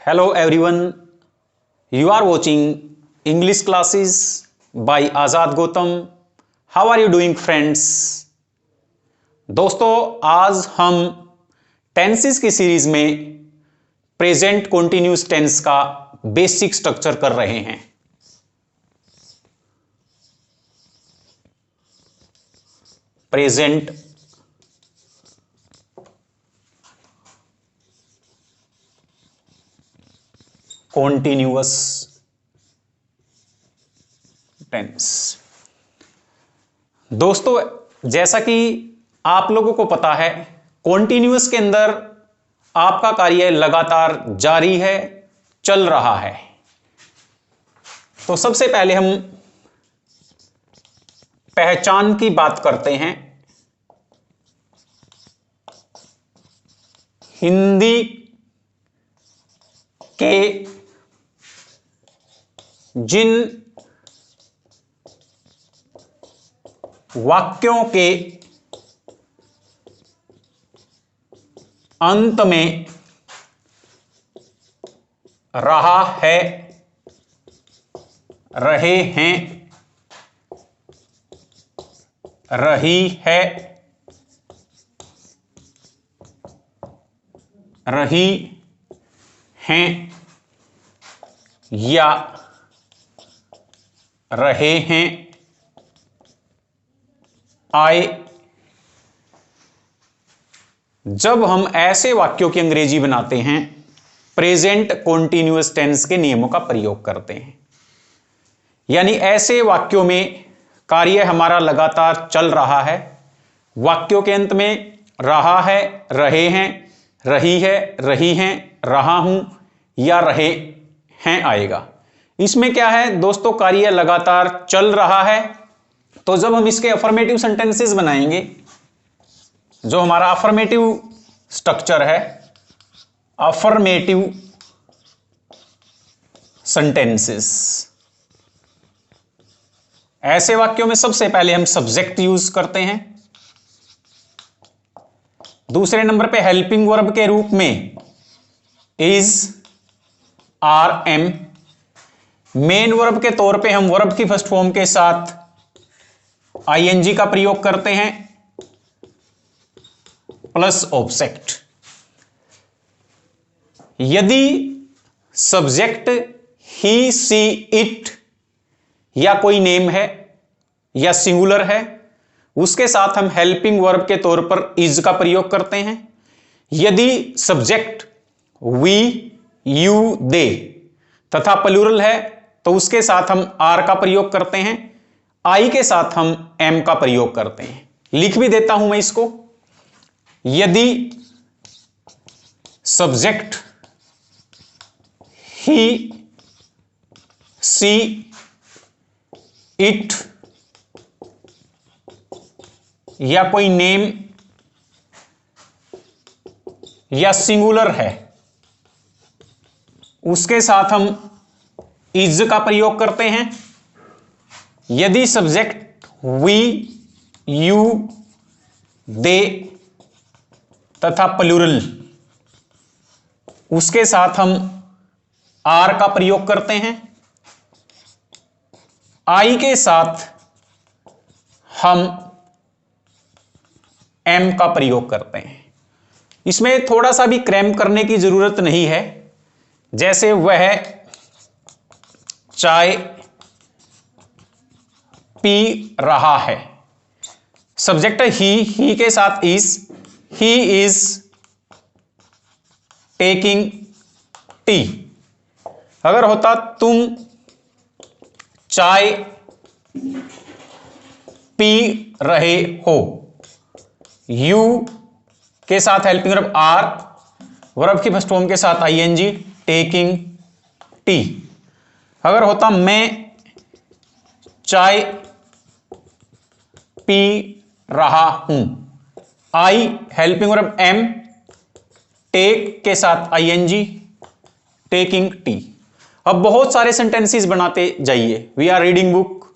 Hello everyone, you are watching English classes by Azad Gautam. How are you doing friends? दोस्तों आज हम tenses की series में present continuous tense का basic structure कर रहे हैं। Present continuous tense. दोस्तों जैसा कि आप लोगों को पता है, कॉन्टिन्यूअस के अंदर आपका कार्य लगातार जारी है, चल रहा है। तो सबसे पहले हम पहचान की बात करते हैं। हिंदी के जिन वाक्यों के अंत में रहा है, रहे हैं, रही है, रही हैं या रहे हैं, आए। जब हम ऐसे वाक्यों की अंग्रेजी बनाते हैं, प्रेजेंट कॉन्टिन्यूअस टेंस के नियमों का प्रयोग करते हैं। यानी ऐसे वाक्यों में कार्य हमारा लगातार चल रहा है, वाक्यों के अंत में रहा है, रहे हैं, रही है, रही हैं, रहा हूं या रहे हैं आएगा। इसमें क्या है दोस्तों, कार्य लगातार चल रहा है। तो जब हम इसके अफर्मेटिव सेंटेंसेस बनाएंगे, जो हमारा अफर्मेटिव स्ट्रक्चर है, अफर्मेटिव सेंटेंसेस, ऐसे वाक्यों में सबसे पहले हम सब्जेक्ट यूज करते हैं। दूसरे नंबर पे हेल्पिंग वर्ब के रूप में is, are, am. Main verb के तौर पे हम वर्ब की फर्स्ट फॉर्म के साथ आईएनजी का प्रयोग करते हैं प्लस ऑब्जेक्ट। यदि सब्जेक्ट ही, सी, इट या कोई नेम है या सिंगुलर है, उसके साथ हम हेल्पिंग वर्ब के तौर पर इज का प्रयोग करते हैं। यदि सब्जेक्ट वी, यू, दे तथा प्लूरल है तो उसके साथ हम आर का प्रयोग करते हैं। आई के साथ हम एम का प्रयोग करते हैं। लिख भी देता हूं मैं इसको। यदि सब्जेक्ट ही, सी, इट या कोई नेम या सिंगुलर है, उसके साथ हम इज का प्रयोग करते हैं। यदि सब्जेक्ट वी, यू, दे तथा प्लूरल, उसके साथ हम आर का प्रयोग करते हैं। आई के साथ हम एम का प्रयोग करते हैं। इसमें थोड़ा सा भी क्रैम्प करने की जरूरत नहीं है। जैसे वह चाय पी रहा है, सब्जेक्ट ही के साथ is, he is taking tea. अगर होता तुम चाय पी रहे हो, यू के साथ हेल्पिंग वर्ब आर, वर्ब की फर्स्ट फॉर्म के साथ आईएनजी, टेकिंग टी। अगर होता मैं चाय पी रहा हूं, I helping verb am, take के साथ आईएनजी, टेकिंग टी। अब बहुत सारे सेंटेंसेस बनाते जाइए। वी आर रीडिंग बुक,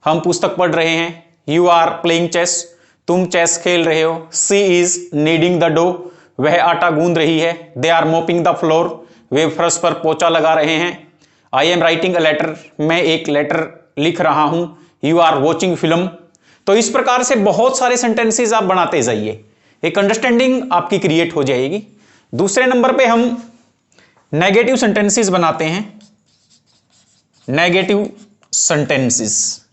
हम पुस्तक पढ़ रहे हैं। यू आर प्लेइंग चेस, तुम चेस खेल रहे हो। She is kneading the dough, वह आटा गूंद रही है। They are mopping the floor, वे फर्श पर पोछा लगा रहे हैं। I am writing a letter, मैं एक लेटर लिख रहा हूं। You are watching film. तो इस प्रकार से बहुत सारे सेंटेंसेस आप बनाते जाइए, एक अंडरस्टैंडिंग आपकी क्रिएट हो जाएगी। दूसरे नंबर पे हम नेगेटिव सेंटेंसेस बनाते हैं। नेगेटिव सेंटेंसेस,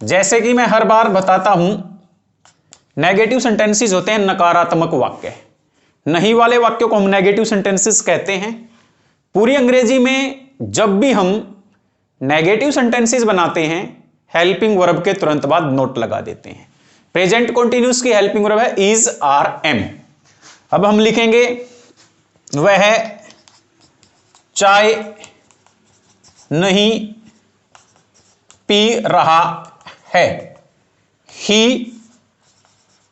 जैसे कि मैं हर बार बताता हूं, नेगेटिव सेंटेंसेस होते हैं नकारात्मक वाक्य। नहीं वाले वाक्यों को हम नेगेटिव सेंटेंसेस कहते हैं। पूरी अंग्रेजी में जब भी हम नेगेटिव सेंटेंसेस बनाते हैं, हेल्पिंग वर्ब के तुरंत बाद नोट लगा देते हैं। प्रेजेंट कंटीन्यूअस की हेल्पिंग वर्ब है इज, आर, एम। अब हम लिखेंगे वह चाय नहीं पी रहा है। He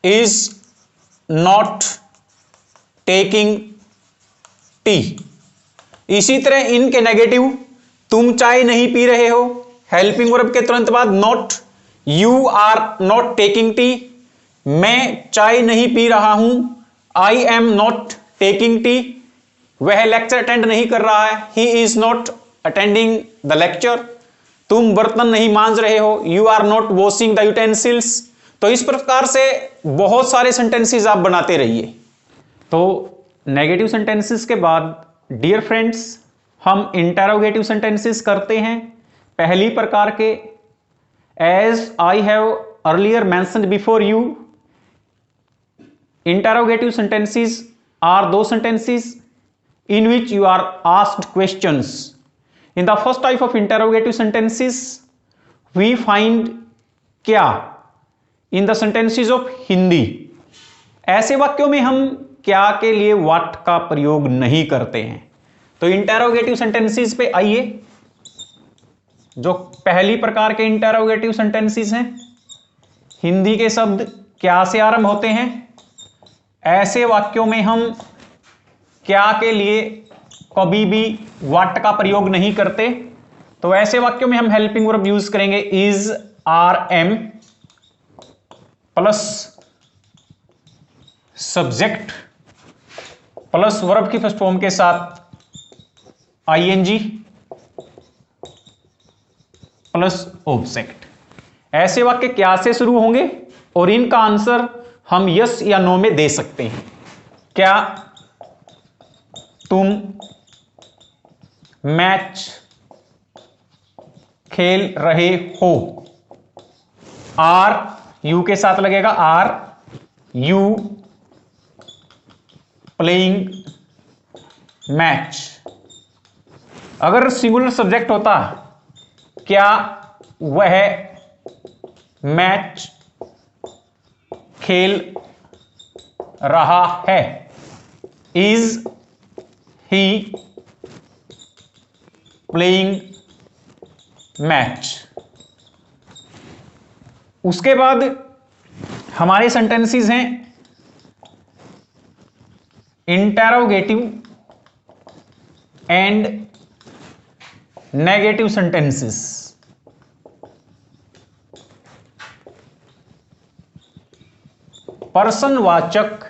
is not taking T. इसी तरह इनके नेगेटिव, तुम चाय नहीं पी रहे हो, हेल्पिंग वर्ब के तुरंत बाद not. You are not taking tea, मैं चाय नहीं पी रहा हूं। I am not taking tea, वह लेक्चर अटेंड नहीं कर रहा है। He is not attending the lecture, तुम बर्तन नहीं मांज रहे हो। You are not washing the utensils. तो इस प्रकार से बहुत सारे सेंटेंसेस आप बनाते रहिए। तो नेगेटिव सेंटेंसेस के बाद डियर फ्रेंड्स हम इंटरोगेटिव सेंटेंसेस करते हैं। पहली प्रकार के, as I have earlier mentioned before you, interrogative sentences are those sentences in which you are asked questions. In the first type of interrogative sentences we find क्या in the sentences of Hindi. ऐसे वाक्यों में हम क्या के लिए what का प्रयोग नहीं करते हैं। तो इंटरोगेटिव सेंटेंसेस पे आइए। जो पहली प्रकार के इंटरोगेटिव सेंटेंसेस हैं, हिंदी के शब्द क्या से आरंभ होते हैं। ऐसे वाक्यों में हम क्या के लिए कभी भी व्हाट का प्रयोग नहीं करते। तो ऐसे वाक्यों में हम हेल्पिंग वर्ब यूज करेंगे is, are, am plus subject plus verb की फर्स्ट फॉर्म के साथ आईएनजी प्लस ऑब्जेक्ट। ऐसे वाक्य क्या से शुरू होंगे और इनका आंसर हम यस या नो में दे सकते हैं। क्या तुम मैच खेल रहे हो। आर यू के साथ लगेगा, आर यू प्लेइंग मैच। अगर सिंगुलर सब्जेक्ट होता, क्या वह मैच खेल रहा है। Is he playing match. उसके बाद हमारे सेंटेंसेस हैं इंटरोगेटिव एंड नेगेटिव सेंटेंसेस। प्रश्नवाचक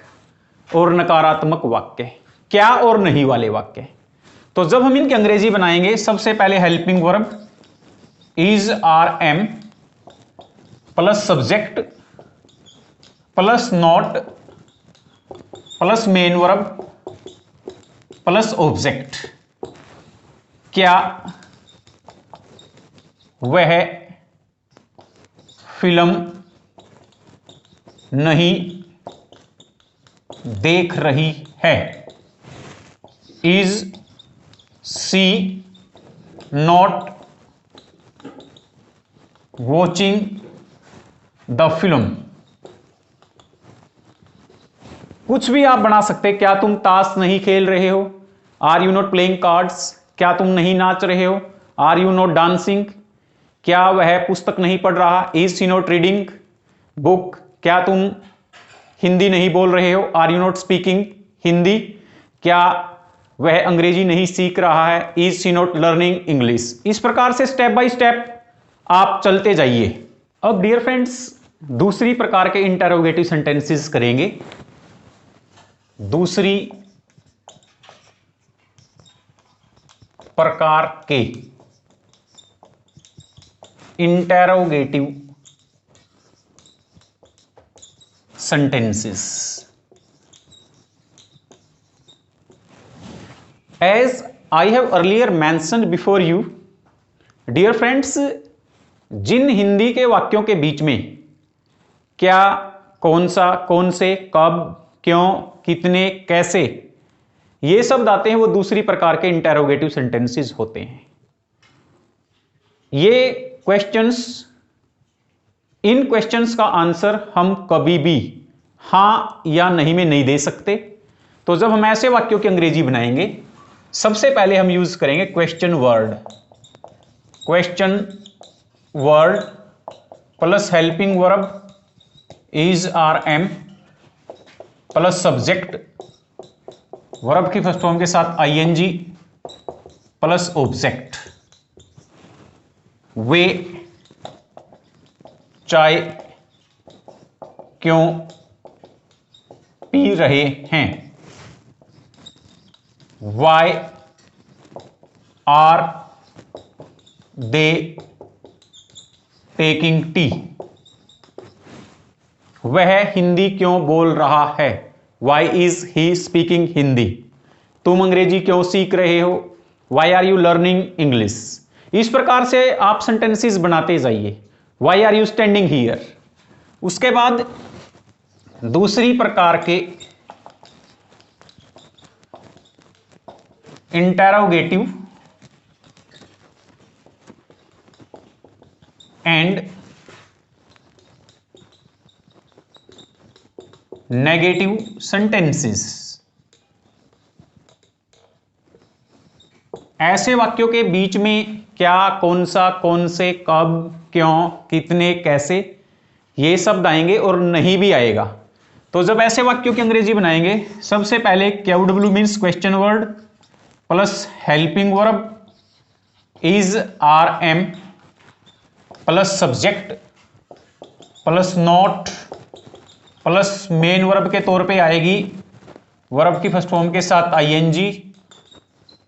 और नकारात्मक वाक्य, क्या और नहीं वाले वाक्य। तो जब हम इनकी अंग्रेजी बनाएंगे, सबसे पहले helping verb is, are, am plus subject plus not plus main verb plus object. क्या वह फिल्म नहीं देख रही है। Is she not watching the film. कुछ भी आप बना सकते। क्या तुम ताश नहीं खेल रहे हो। Are you not playing cards. क्या तुम नहीं नाच रहे हो। Are you not dancing. क्या वह पुस्तक नहीं पढ़ रहा। Is she not reading book. क्या तुम हिंदी नहीं बोल रहे हो। Are you not speaking Hindi. क्या वह अंग्रेजी नहीं सीख रहा है। Is she not learning English. इस प्रकार से स्टेप बाय स्टेप आप चलते जाइए। अब डियर फ्रेंड्स दूसरी प्रकार के इंटरोगेटिव सेंटेंसेस करेंगे। दूसरी प्रकार के interrogative sentences. As I have earlier mentioned before you, dear friends, जिन हिंदी के वाक्यों के बीच में क्या, कौन सा, कौन से, कब, क्यों, कितने, कैसे, ये शब्द आते हैं, वो दूसरी प्रकार के इंटेरोगेटिव सेंटेंसेस होते हैं। ये क्वेश्चंस, इन क्वेश्चंस का आंसर हम कभी भी हां या नहीं में नहीं दे सकते। तो जब हम ऐसे वाक्यों की अंग्रेजी बनाएंगे, सबसे पहले हम यूज करेंगे question word. Question word plus helping verb is are am plus subject, verb की फर्स्ट फॉर्म के साथ आईएनजी प्लस ऑब्जेक्ट। वे चाय क्यों पी रहे हैं? Why are they taking tea? वह हिंदी क्यों बोल रहा है? Why is he speaking Hindi? तुम अंग्रेजी क्यों सीख रहे हो? Why are you learning English? इस प्रकार से आप सेंटेंसेस बनाते जाइए। Why are you standing here? उसके बाद दूसरी प्रकार के इंटेरोगेटिव एंड नेगेटिव सेंटेंसेस। ऐसे वाक्यों के बीच में क्या, कौन सा, कौन से, कब, क्यों, कितने, कैसे, ये शब्द आएंगे और नहीं भी आएगा। तो जब ऐसे वाक्यों की अंग्रेजी बनाएंगे, सबसे पहले QW means question word plus helping verb is are am plus subject plus not plus main verb के तौर पे आएगी वर्ब की फर्स्ट फॉर्म के साथ आईएनजी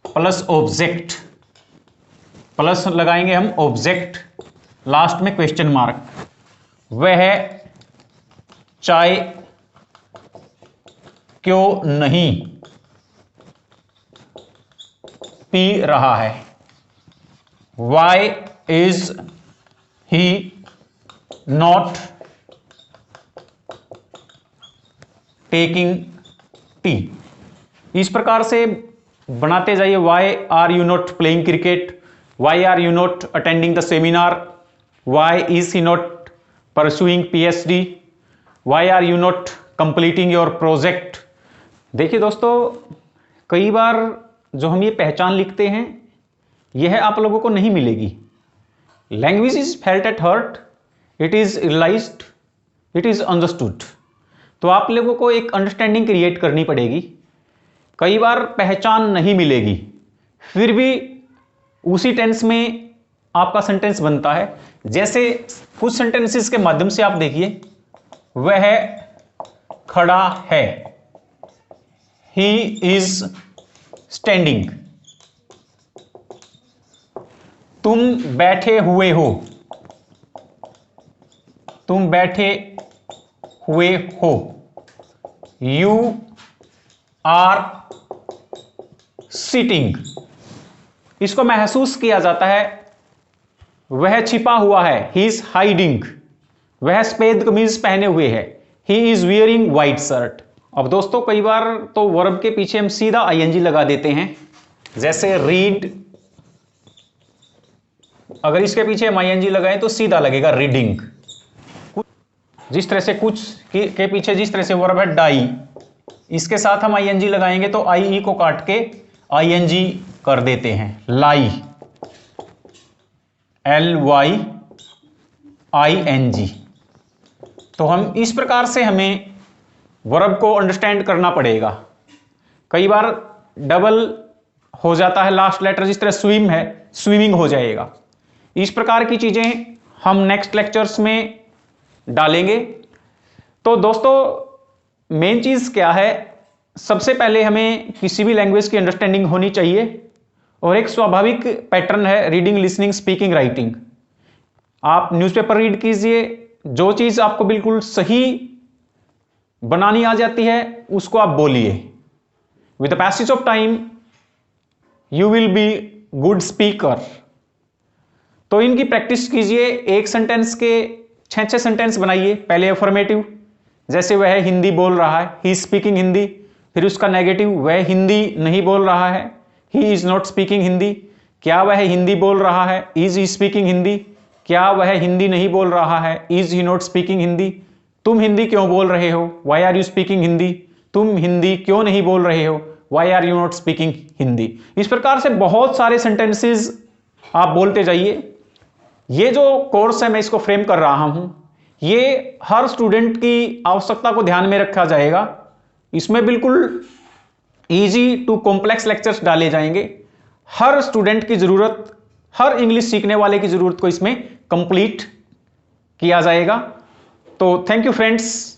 प्लस ऑब्जेक्ट, प्लस लगाएंगे हम ऑब्जेक्ट, लास्ट में क्वेश्चन मार्क। वह चाय क्यों नहीं पी रहा है? Why is he not taking tea? इस प्रकार से बनाते जाइए। Why are you not playing cricket? Why are you not attending the seminar? Why is he not pursuing PhD? Why are you not completing your project? देखिए दोस्तों, कई बार जो हम ये पहचान लिखते हैं, यह आप लोगों को नहीं मिलेगी। Language is felt at heart, it is realized, it is understood. तो आप लोगों को एक अंडरस्टैंडिंग क्रिएट करनी पड़ेगी। कई बार पहचान नहीं मिलेगी, फिर भी उसी टेंस में आपका सेंटेंस बनता है। जैसे कुछ सेंटेंसेस के माध्यम से आप देखिए, वह खड़ा है, ही इज स्टैंडिंग। तुम बैठे हुए हो, तुम बैठे हुए हो, यू आर सिटिंग। इसको महसूस किया जाता है, वह छिपा हुआ है, ही इज हाइडिंग। वह सफेद कमीज पहने हुए है, he is wearing white shirt. अब दोस्तों, कई बार तो वर्ब के पीछे हम सीधा आईएनजी लगा देते हैं, जैसे रीड। अगर इसके पीछे हम आईएनजी लगाएं तो सीधा लगेगा रीडिंग। जिस तरह से कुछ के पीछे जिस तरह से वर्ब है डाई, इसके साथ हम आईएनजी लगाएंगे तो आई को काट के आईएनजी कर देते हैं, लाई, LYING। तो हम इस प्रकार से हमें वर्ब को अंडरस्टैंड करना पड़ेगा। कई बार डबल हो जाता है लास्ट लेटर, जिस तरह स्विम है, स्विमिंग हो जाएगा। इस प्रकार की चीजें हम नेक्स्ट लेक्चर्स में डालेंगे। तो दोस्तों, मेन चीज क्या है, सबसे पहले हमें किसी भी लैंग्वेज की अंडरस्टैंडिंग होनी चाहिए और एक स्वाभाविक पैटर्न है रीडिंग, लिसनिंग, स्पीकिंग, राइटिंग। आप न्यूज़पेपर रीड कीजिए, जो चीज आपको बिल्कुल सही बनानी आ जाती है उसको आप बोलिए। With the passage of time you will be good speaker. तो इनकी प्रैक्टिस कीजिए। एक सेंटेंस के 6 सेंटेंस बनाइए। पहले अफर्मेटिव, जैसे वह हिंदी बोल रहा है, ही स्पीकिंग हिंदी। फिर उसका नेगेटिव, वह हिंदी नहीं बोल रहा है, he is not speaking Hindi. क्या वह हिंदी बोल रहा है, इज ही स्पीकिंग हिंदी। क्या वह हिंदी नहीं बोल रहा है, is he not speaking Hindi. तुम हिंदी क्यों बोल रहे हो, why are you speaking Hindi. तुम हिंदी क्यों नहीं बोल रहे हो, why are you not speaking Hindi. इस प्रकार से बहुत सारे सेंटेंसेस आप बोलते जाइए। ये जो कोर्स है मैं इसको फ्रेम कर रहा हूं, ये हर स्टूडेंट की आवश्यकता को ध्यान में रखा जाएगा। इसमें बिल्कुल इजी टू कॉम्प्लेक्स लेक्चर्स डाले जाएंगे। हर स्टूडेंट की जरूरत, हर इंग्लिश सीखने वाले की जरूरत को इसमें कंप्लीट किया जाएगा। तो थैंक यू फ्रेंड्स।